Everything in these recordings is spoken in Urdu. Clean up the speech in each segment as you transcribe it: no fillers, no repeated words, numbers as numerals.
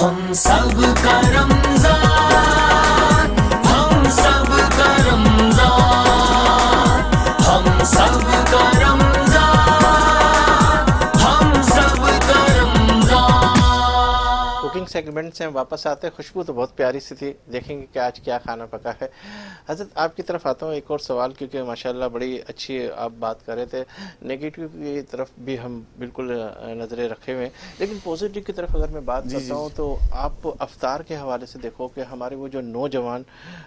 ہم سب کا رمضان، ہم سب کا رمضان، ہم سب کا رمضان، ہم سب کا رمضان۔ کوکنگ سیگمنٹ سے ہم واپس آتے ہیں. خوشبو تو بہت پیاری سی تھی. دیکھیں گے کہ آج کیا کھانا پکا ہے. حضرت آپ کی طرف آتا ہوں ایک اور سوال، کیونکہ ماشاءاللہ بڑی اچھی آپ بات کر رہے تھے. نیگیٹو کی طرف بھی ہم بالکل نظریں رکھے ہوئے ہیں، لیکن پازیٹیو کی طرف اگر میں بات کرتا ہوں تو آپ افطار کے حوالے سے دیکھو کہ ہمارے وہ جو نوجوان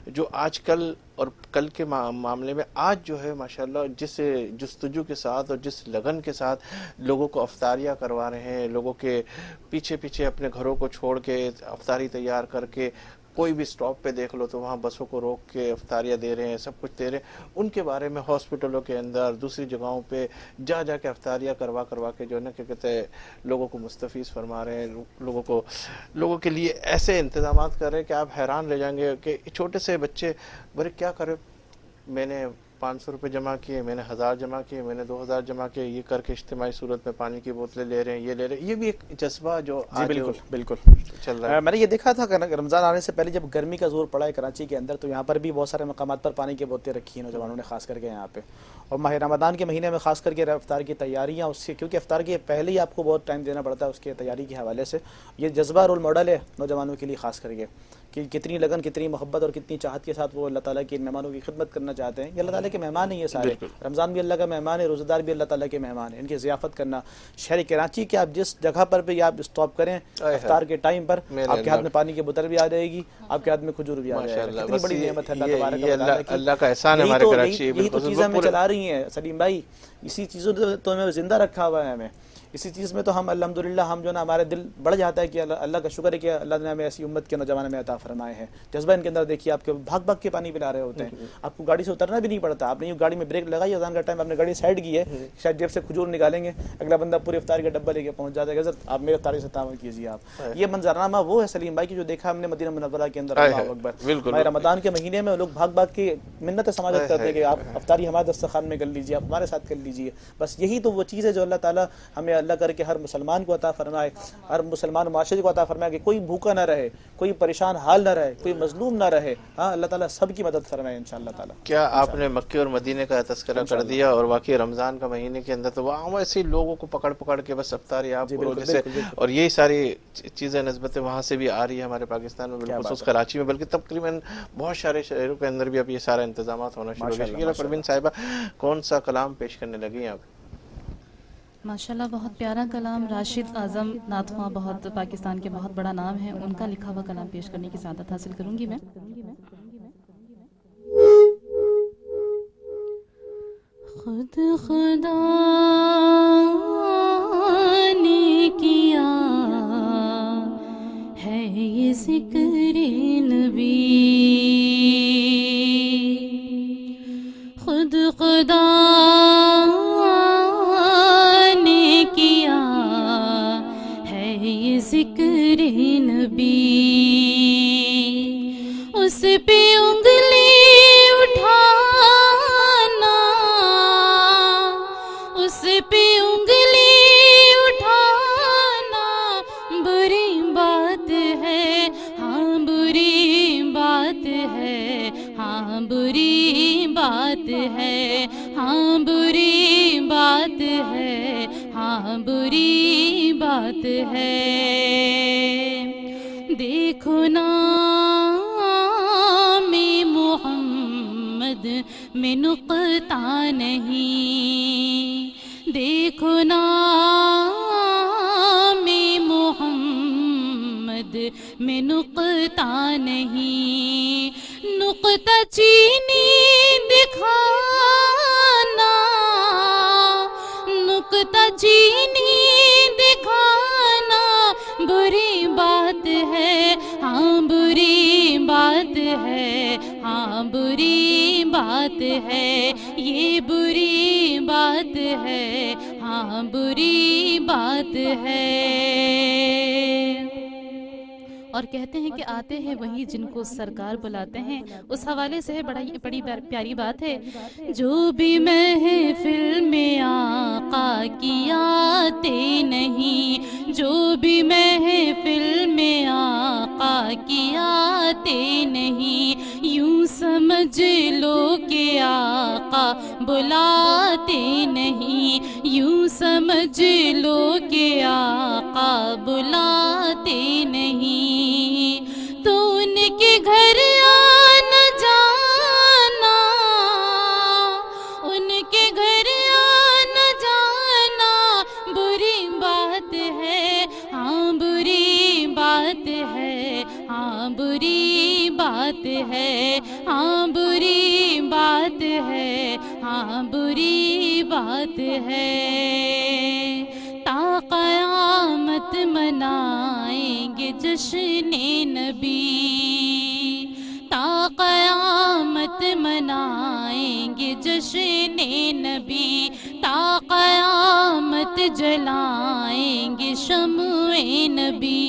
جو آج کل اور کل کے معاملے میں آج جو ہے ماشاءاللہ جس جستجو کے ساتھ اور جس لگن کے ساتھ لوگوں کو افطاریاں کروا رہے ہیں، لوگوں کے پیچھے پیچھے اپنے گھروں کو چھوڑ کے افطاری تیار کر کے کوئی بھی سٹاپ پہ دیکھ لو تو وہاں بسوں کو روک کے افطاریاں دے رہے ہیں، سب کچھ دے رہے ہیں. ان کے بارے میں ہاسپٹلوں کے اندر دوسری جگہوں پہ جا کے افطاریاں کروا کے جو ہے نا کیا کہتے ہیں لوگوں کو مستفیض فرما رہے ہیں، لوگوں کے لیے ایسے انتظامات کر رہے ہیں کہ آپ حیران رہ جائیں گے کہ چھوٹے سے بچے بڑے کیا کرے. میں نے 500 روپے جمع کیے، میں نے 1000 جمع کیے، میں نے 2000 جمع کیے، یہ کر کے اجتماعی صورت میں پانی کی بوتلیں لے رہے ہیں، یہ لے رہے ہیں. یہ بھی ایک جذبہ جو آج بالکل چل رہا ہے. میں نے یہ دیکھا تھا کہ رمضان آنے سے پہلے جب گرمی کا زور پڑا ہے کراچی کے اندر، تو یہاں پر بھی بہت سارے مقامات پر پانی کی بوتلیں رکھی ہیں نوجوانوں نے خاص کر کے یہاں پہ. اور ماہ رمضان کے مہینے میں خاص کر کے افطار کی تیاریاں اس سے، کیونکہ افطار کے پہلے ہی آپ کو بہت ٹائم دینا پڑتا ہے اس کے تیاری کے حوالے سے. یہ جذبہ رول ماڈل ہے نوجوانوں کے لیے خاص کر کے کہ کتنی لگن، کتنی محبت اور کتنی چاہت کے ساتھ وہ اللہ تعالیٰ کے مہمانوں کی خدمت کرنا چاہتے ہیں. یہ اللہ تعالیٰ کے مہمان ہیں یہ سارے. رمضان بھی اللہ کا مہمان ہے، روزہ دار بھی اللہ تعالیٰ کے مہمان ہیں. ان کی ضیافت کرنا شہر کراچی کے آپ جس جگہ پر بھی آپ اسٹاپ کریں افطار کے ٹائم پر، آپ کے ہاتھ میں پانی کی بوتل بھی آ جائے گی، آپ کے ہاتھ میں کھجور بھی آ جائے گا. کتنی بڑی نعمت ہے اللہ تبارک و تعالیٰ کی. اللہ کا احسان ہے ہمارے کراچی. یہی تو چیزیں ہمیں چلا رہی ہیں سلیم بھائی. اسی چیزوں تو ہمیں زندہ رکھا ہوا ہے. ہمیں اسی چیز میں تو ہم الحمدللہ ہم جو نا ہمارے دل بڑھ جاتا ہے کہ اللہ کا شکر ہے کہ اللہ نے ہمیں ایسی امت کے نوجوان میں عطا فرمائے ہیں. جذبہ ان کے اندر دیکھیے، آپ کے بھاگ کے پانی پلا رہے ہوتے ہیں، آپ کو گاڑی سے اترنا بھی نہیں پڑتا. آپ نے گاڑی میں بریک لگائی اذان کا ٹائم، آپ نے گاڑی سائڈ کی ہے، شاید جیب سے کھجور نکالیں گے، اگلا بندہ پورے افطار کا ڈبہ لے کے پہنچ جاتا ہے. حضرت آپ میرے افطاری سے تعاون کیجیے. آپ یہ منظرنامہ وہ ہے سلیم بھائی کی جو دیکھا ہم نے مدینہ منورہ کے اندر. اللہ اکبر. ماہ رمضان کے مہینے میں لوگ بھاگ کے منتیں سماجت کرتے ہیں کہ آپ افطاری ہمارے دسترخوان میں کر لیجیے، آپ ہمارے ساتھ کر لیجیے. بس یہی تو وہ چیز ہے جو اللہ تعالیٰ ہمیں اللہ کر کے ہر مسلمان کو عطا فرمائے، ہر مسلمان معاشرے کو عطا فرمائے کہ کوئی بھوکا نہ رہے، کوئی پریشان حال نہ رہے، کوئی مظلوم نہ رہے. ہاں اللہ تعالیٰ سب کی مدد فرمائے انشاءاللہ تعالیٰ. کیا آپ نے مکے اور مدینے کا تذکرہ کر دیا، اور واقعی رمضان کا مہینے کے اندر تو وہاں ایسے لوگوں کو پکڑ کے بس افطاری آپ جیسے، اور یہی ساری چیزیں نسبتیں وہاں سے بھی آ رہی ہے ہمارے پاکستان میں، بالخصوص کراچی میں، بلکہ تقریباً بہت سارے شہروں کے اندر بھی اب یہ سارے انتظامات ہونا شروع ہو گئے. پروین صاحبہ کون سا کلام پیش کرنے لگی ہیں آپ؟ ماشاءاللہ بہت پیارا کلام. راشد اعظم نعت خواں بہت پاکستان کے بہت بڑا نام ہے، ان کا لکھا ہوا کلام پیش کرنے کی سعادت حاصل کروں گی میں. خود خدا نے کیا ہے یہ ذکر نبی، خود خدا ذکر نبی. اس پہ انگلی اٹھانا، اس پہ انگلی اٹھانا بری بات ہے. ہاں بری بات ہے، ہاں بری بات ہے، ہاں بری بات ہے، ہاں بری بات ہے. دیکھو نام محمد میں نقطہ نہیں، دیکھو نام محمد میں نقطہ نہیں. نقطہ چینی دکھانا، نقطہ چینی دکھانا بری بات ہے. ہاں بری بات ہے، ہاں بری بات ہے، یہ بری بات ہے، ہاں بری بات ہے. اور کہتے ہیں کہ آتے ہیں وہی جن کو سرکار بلاتے ہیں. اس حوالے سے بڑی پیاری بات ہے. جو بھی محفل میں آقا کی آتے نہیں، جو بھی محفل میں کہ آتے نہیں، یوں سمجھ لو کہ آقا بلاتے نہیں، یوں سمجھ لو کہ آقا بلاتے نہیں، تو ان کے گھر آنا جانا، ان کے گھر آنا جانا بری بات ہے، ہاں بری بات ہے، ہاں بری بات ہے، ہاں بری بات ہے، ہاں بری بات ہے، تا قیامت منائیں گے جشن نبی، تا قیامت منائیں گے جشن نبی، تا قیامت جلائیں گے شمع نبی،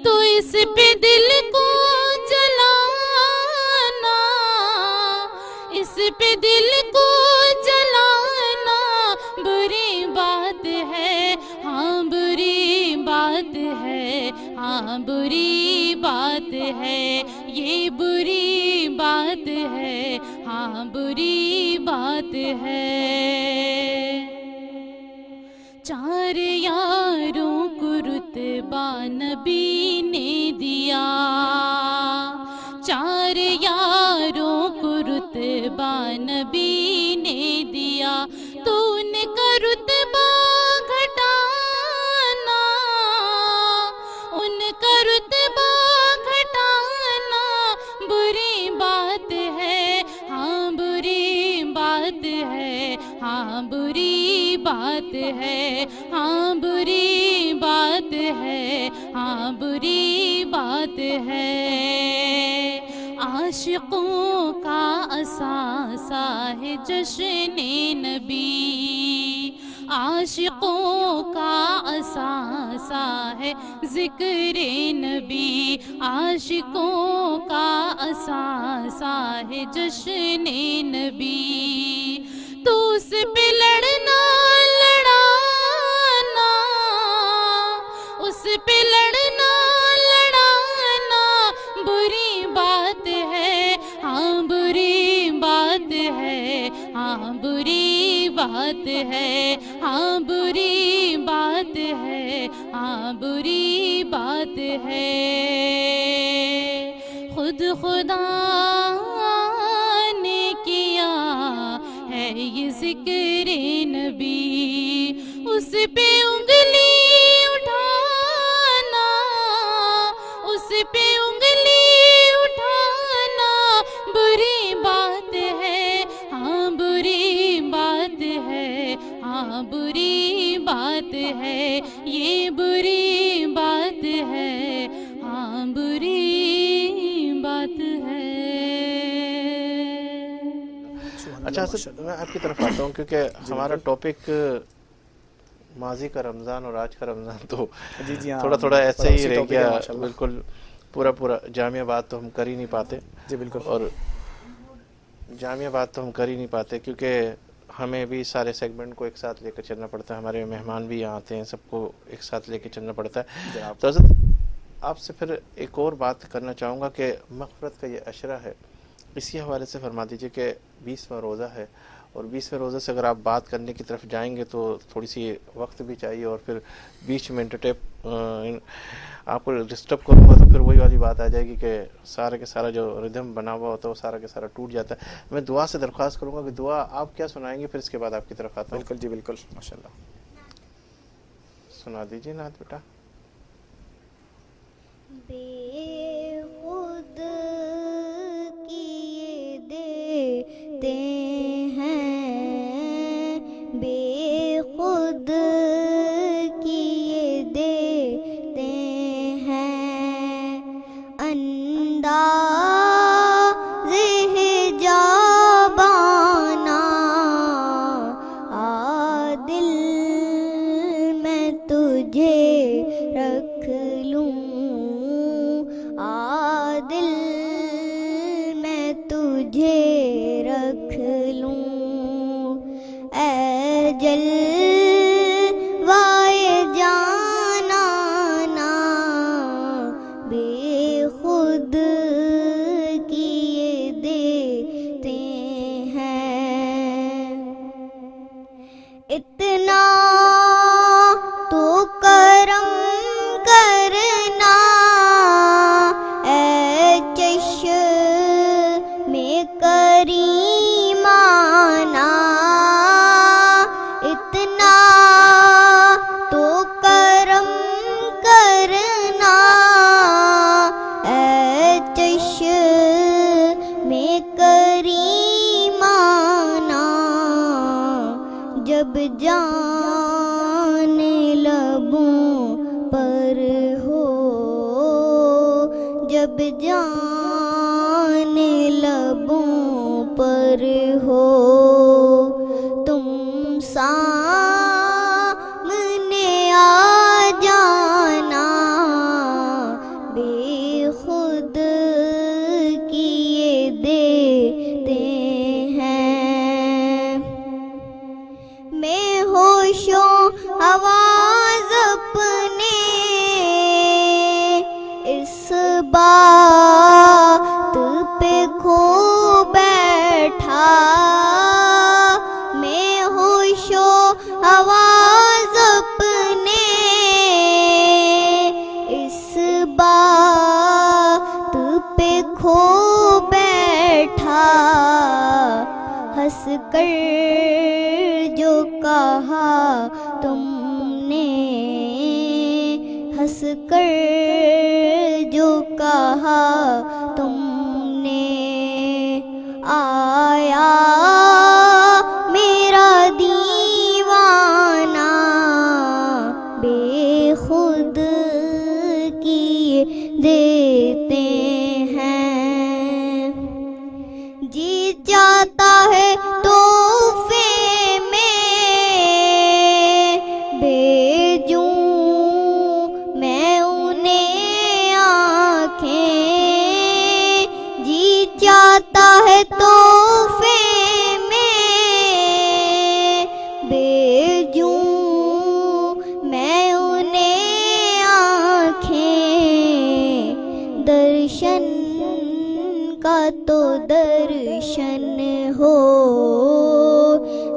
تو اس پہ دل کو جلانا، اس پہ دل کو جلانا بری بات ہے، ہاں بری بات ہے، ہاں بری بات ہے، یہ بری بات ہے، ہاں بری بات ہے، چار یاروں کو رتبہ نبی نے دیا، چار یاروں کو رتبہ نبی نے دیا، تو ان کا رتبہ گھٹانا، ان کا رتبہ گھٹانا بری بات ہے، ہاں بری بات ہے، ہاں بری بات ہے، ہاں بری بات ہے، ہاں بری بات ہے، عاشقوں کا اثاثہ ہے جشن نبی، عاشقوں کا اثاثہ ہے ذکر نبی، عاشقوں کا اثاثہ ہے جشن نبی، تو اس پہ لڑنا لڑانا، اس پہ لڑنا لڑانا بری بات ہے، ہاں بری بات ہے، ہاں بری بات ہے، ہاں بری بات ہے، ہاں بری بات ہے، خود خدا نے کیا ہے یہ ذکر نبی، اس پہ انگلی اٹھانا، اس پہ انگلی اٹھانا بری بات ہے، ہاں بری بات ہے، ہاں بری بات ہے، یہ بری بات ہے، ہاں بری بات ہے۔ اچھا حضرت میں آپ کی طرف آتا ہوں کیونکہ ہمارا ٹاپک ماضی کا رمضان اور آج کا رمضان تو جی ہاں، تھوڑا تھوڑا ایسے ہی رہ گیا، ماشاء اللہ، بالکل پورا جامعہ بات تو ہم کر ہی نہیں پاتے، جی بالکل، اور جامعہ بات تو ہم کر ہی نہیں پاتے کیونکہ ہمیں بھی سارے سیگمنٹ کو ایک ساتھ لے کر چلنا پڑتا ہے، ہمارے مہمان بھی یہاں آتے ہیں، سب کو ایک ساتھ لے کے چلنا پڑتا ہے، جناب، تو حضرت آپ سے پھر ایک اور بات کرنا چاہوں گا کہ مغفرت کا یہ عشرہ ہے، اسی حوالے سے فرما دیجئے کہ 20واں روزہ ہے، اور 20ویں روزے سے اگر آپ بات کرنے کی طرف جائیں گے تو تھوڑی سی وقت بھی چاہیے، اور پھر بیچ میں آپ کو ڈسٹرب کروں گا تو پھر وہی والی بات آ جائے گی کہ سارا کے سارا جو ردھم بنا ہوا ہوتا ہے وہ سارا کے سارا ٹوٹ جاتا ہے۔ میں دعا سے درخواست کروں گا کہ دعا آپ کیا سنائیں گے، پھر اس کے بعد آپ کی طرف آتا ہوں۔ بالکل جی بالکل، ماشاء اللہ، سنا دیجیے نعت بیٹا۔ بے خود کیے دیتے ہیں، بے خود کیے دیتے ہیں، انداز جابانا عادل میں تجھے رکھ لوں، خود کیے دیتے ہیں. اتنا تو کرم کرنا اے چشم کریمانہ. اتنا تو کرم کرنا اے چشم کریمانہ. جب جان لبوں پر ہو، جب جان لبوں پر ہو، تم سامنے آ جانا. بے خود کیے دیتے ہیں. میں ہوش و حواس اپنے اس بات پہ کھو بیٹھا. میں ہوش و حواس اپنے اس بات پہ کھو بیٹھا. ہنس کر جو کہا تم نے، ہنس کر جو کہا تم نے، آیا میرا دیوانہ. بے خود کیے دیتے ہیں. جی چاہتا ہے تحفے میں بھیجوں میں انہیں آنکھیں. جی چاہتا ہے تحفے میں بھیجوں میں انہیں آنکھیں. درشن کا تو درشن ہو،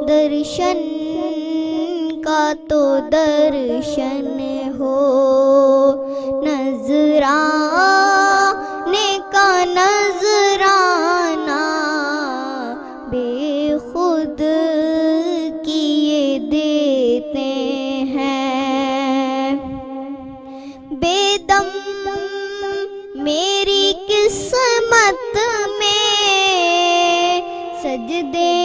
درشن کا تو درشن ہو. نظرانے کا نظرانہ. بے خود کیے دیتے ہیں. بے دم میری قسمت میں سجدے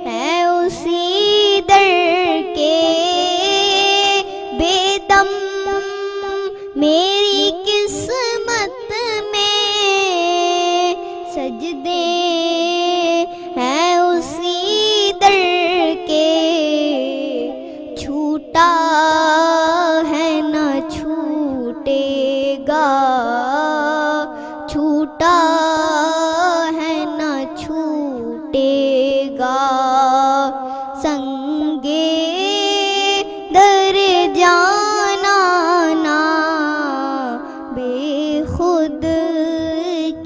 ہیں اسی در کے. بے دم میری قسمت میں سجدے ہیں اسی در کے. چھوٹا ہے نہ چھوٹے گا، چھوٹا ہے نہ چھوٹے گا. سنگے در جانا نا. بے خود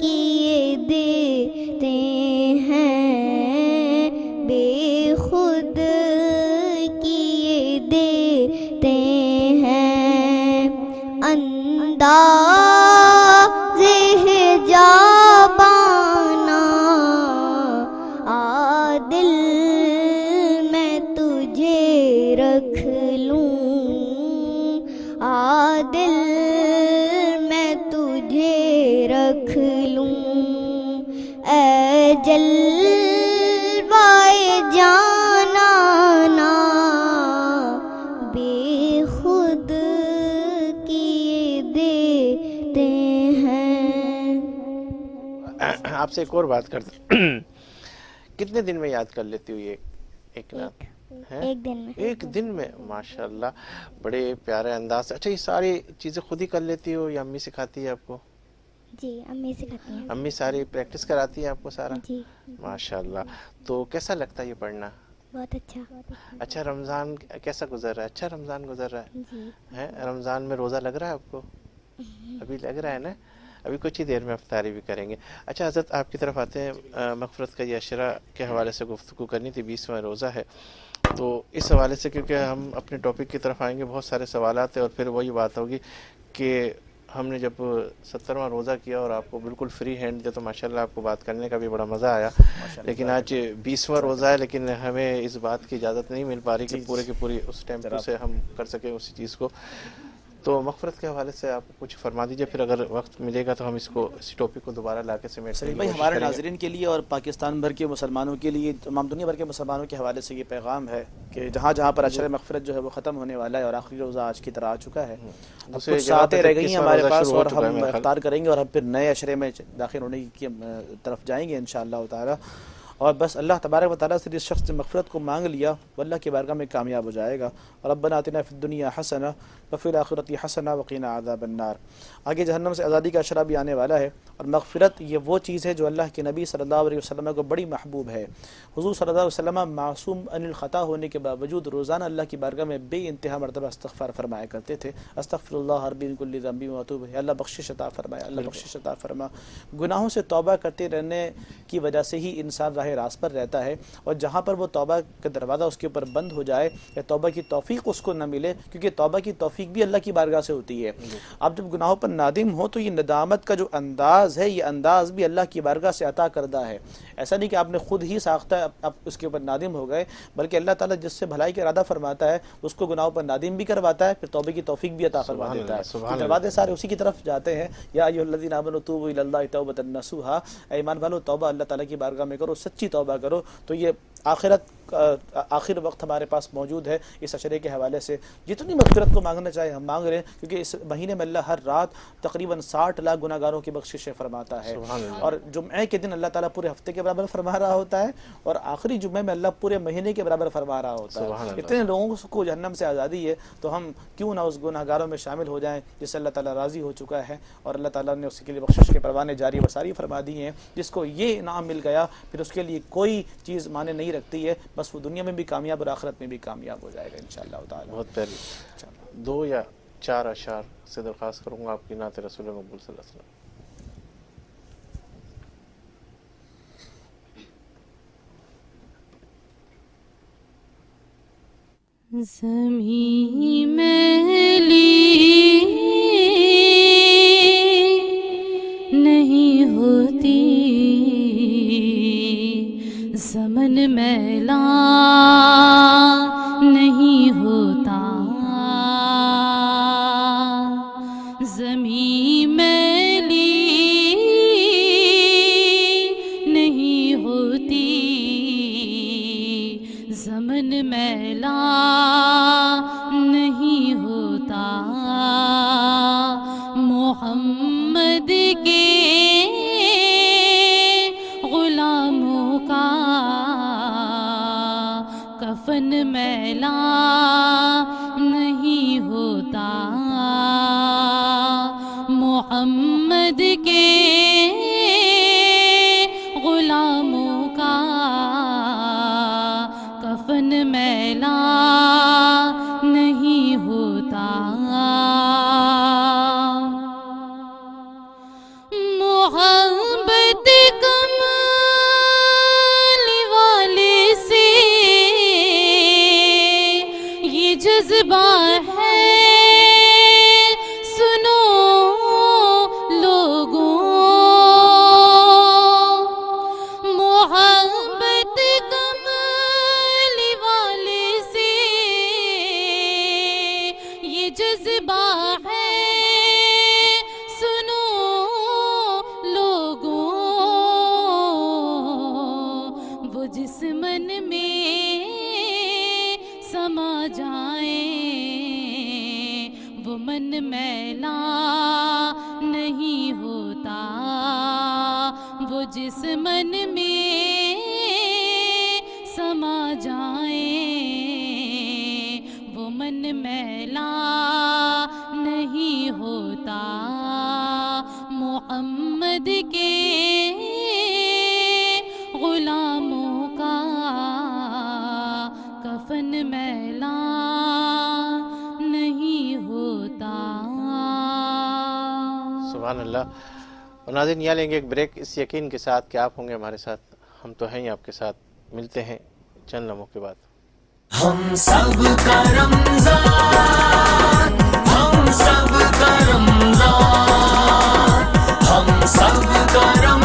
کیے دیتے ہیں. بے خود کیے دیتے ہیں. انداز جابانا عادل میں تجھے رکھ لوں. عادل میں تجھے رکھ لوں. اے جلوائے جانانا. بے خود کیے دیتے ہیں. آپ سے ایک اور بات کرتے کتنے دن میں یاد کر لیتی ہو یہ ایک نعت؟ ایک دن میں. ایک دن میں ماشاءاللہ بڑے پیارے انداز سے. اچھا یہ ساری چیزیں خود ہی کر لیتی ہو یا امی سکھاتی ہے آپ کو؟ جی امی سکھاتی ہیں. امی ساری پریکٹس کراتی ہے آپ کو سارا؟ جی ماشاءاللہ. تو کیسا لگتا ہے یہ پڑھنا؟ بہت اچھا. اچھا رمضان کیسا گزر رہا ہے؟ اچھا رمضان گزر رہا جی ہے. رمضان میں روزہ لگ رہا ہے آپ کو؟ ابھی لگ رہا ہے نا. ابھی کچھ ہی دیر میں افطاری بھی کریں گے. اچھا حضرت آپ کی طرف آتے ہیں. مغفرت کا یہ اشرا کے حوالے سے گفتگو کرنی تھی. 20واں روزہ ہے تو اس حوالے سے کیونکہ ہم اپنے ٹاپک کی طرف آئیں گے, بہت سارے سوالات ہیں اور پھر وہی بات ہوگی کہ ہم نے جب 70واں روزہ کیا اور آپ کو بالکل فری ہینڈ دے تو ماشاءاللہ آپ کو بات کرنے کا بھی بڑا مزہ آیا. لیکن آج 20واں روزہ ہے لیکن ہمیں اس بات کی اجازت نہیں مل پا رہی کہ پورے کی پوری اس ٹیمپو سے ہم کر سکیں اسی چیز کو. تو مغفرت کے حوالے سے آپ کچھ فرما دیجئے, پھر اگر وقت ملے گا تو ہم اسی ٹاپک کو دوبارہ لا کے سمیٹنے سلیم کی بھائی کوشش ہمارے کریں گے. ناظرین کے لیے اور پاکستان بھر کے مسلمانوں کے لیے, تمام دنیا بھر کے مسلمانوں کے حوالے سے یہ پیغام ہے کہ جہاں جہاں پر اشرے مغفرت جو ہے وہ ختم ہونے والا ہے اور آخری روزہ آج کی طرح آ چکا ہے, اب دوسری کچھ جگہ ساعتیں پہ رہ گئی ہیں 21واں ہمارے روزہ پاس شروع ہو اور چکا ہے ہم میرا خیال. افطار کریں گے اور ہم پھر نئے اشرے میں داخل ہونے کی طرف جائیں گے انشاءاللہ تعالی. اور بس اللہ تبارک و تعالیٰ سے جس شخص نے مغفرت کو مانگ لیا وہ اللہ کی بارگاہ میں کامیاب ہو جائے گا. ربنا آتنا فی الدنیا حسنہ وفی الآخرۃ حسنہ وقنا عذاب النار. آگے جہنم سے آزادی کا اشرا بھی آنے والا ہے اور مغفرت یہ وہ چیز ہے جو اللہ کے نبی صلی اللہ علیہ وسلم کو بڑی محبوب ہے. حضور صلی اللہ علیہ وسلم معصوم عن الخطا ہونے کے باوجود روزانہ اللہ کی بارگاہ میں بے انتہا مرتبہ استغفار فرمایا کرتے تھے. استغفر اللہ ربی من کل ذنب واتوب, اللہ بخشش عطا فرمایا, اللہ بخشش عطا فرما. گناہوں سے توبہ کرتے رہنے کی وجہ سے ہی انسان راہ راست پر رہتا ہے, اور جہاں پر وہ توبہ کا دروازہ اس کے اوپر بند ہو جائے یا توبہ کی توفیق اس کو نہ ملے, کیونکہ توبہ کی توفیق بھی اللہ کی بارگاہ سے ہوتی ہے. آپ جب گناہوں پر نادم ہو تو یہ ندامت کا جو انداز ہے یہ انداز بھی اللہ کی بارگاہ سے عطا کردہ ہے. ایسا نہیں کہ آپ نے خود ہی ساختہ آپ اس کے اوپر نادم ہو گئے, بلکہ اللہ تعالیٰ جس سے بھلائی کا ارادہ فرماتا ہے اس کو گناہوں پر نادم بھی کرواتا ہے, پھر توبہ کی توفیق بھی عطا فرما دیتا ہے. دروازے سارے اسی کی طرف جاتے ہیں. یا ایھا الذین آمنوا توبوا الی اللہ توبۃ نصوحا, اے ایمان والو توبہ اللہ تعالیٰ کی بارگاہ میں کرو, سچی توبہ کرو. تو یہ آخر وقت ہمارے پاس موجود ہے اس اشرے کے حوالے سے. جتنی مغفرت کو مانگنا چاہے ہم مانگ رہے ہیں, کیونکہ اس مہینے میں اللہ ہر رات تقریباً 60 لاکھ گناہگاروں کی بخششیں فرماتا ہے. اور جمعے کے دن اللہ تعالیٰ پورے ہفتے کے برابر فرما رہا ہوتا ہے, اور آخری جمعے میں اللہ پورے مہینے کے برابر فرما رہا ہوتا ہے. اتنے لوگوں کو جہنم سے آزادی ہے, تو ہم کیوں نہ اس گناہگاروں میں شامل ہو جائیں جس سے اللہ تعالیٰ راضی ہو چکا ہے, اور اللہ تعالیٰ نے اس کے لیے بخشش کے پروانے جاری و ساری فرما دی ہیں. جس کو یہ انعام مل گیا پھر اس کے لیے کوئی چیز معنی نہیں رکھتی ہے, بس وہ دنیا میں بھی کامیاب اور آخرت میں بھی کامیاب ہو جائے گا انشاءاللہ تعالی. بہت پیاری 2 یا 4 اشعار سے درخواست کروں گا آپ کی نعت رسول مقبول صلی اللہ علیہ وسلم. زمین میلی نہیں ہوتی, زمن میلا نہیں ہوتا, زمین میلی نہیں ہوتی, زمن میلا نہیں ہوتا. محمد کے غلاموں کا کفن میلا نہیں ہوتا. محمد کے غلاموں کا کفن میلا نہیں ہوتا. محبت کمال والے سے یہ جذبہ ہے, سنو لوگوں. محبت کمال والے سے یہ جذبہ ہے, سنو لوگوں. وہ جس من میں سما جائیں وہ من میلا نہیں ہوتا. وہ جس من میں سما جائیں وہ من میلا نہیں ہوتا. محمد کے غلاموں کا کفن میلا نہیں ہوتا. سبحان اللہ. اور ناظرین یہاں لیں گے ایک بریک اس یقین کے ساتھ کہ آپ ہوں گے ہمارے ساتھ، ہم تو ہیں ہی آپ کے ساتھ. ملتے ہیں چند لمحوں کے بعد. ہم سب کا رمضان، ہم سب کا رمضان، ہم سب کا رمضان.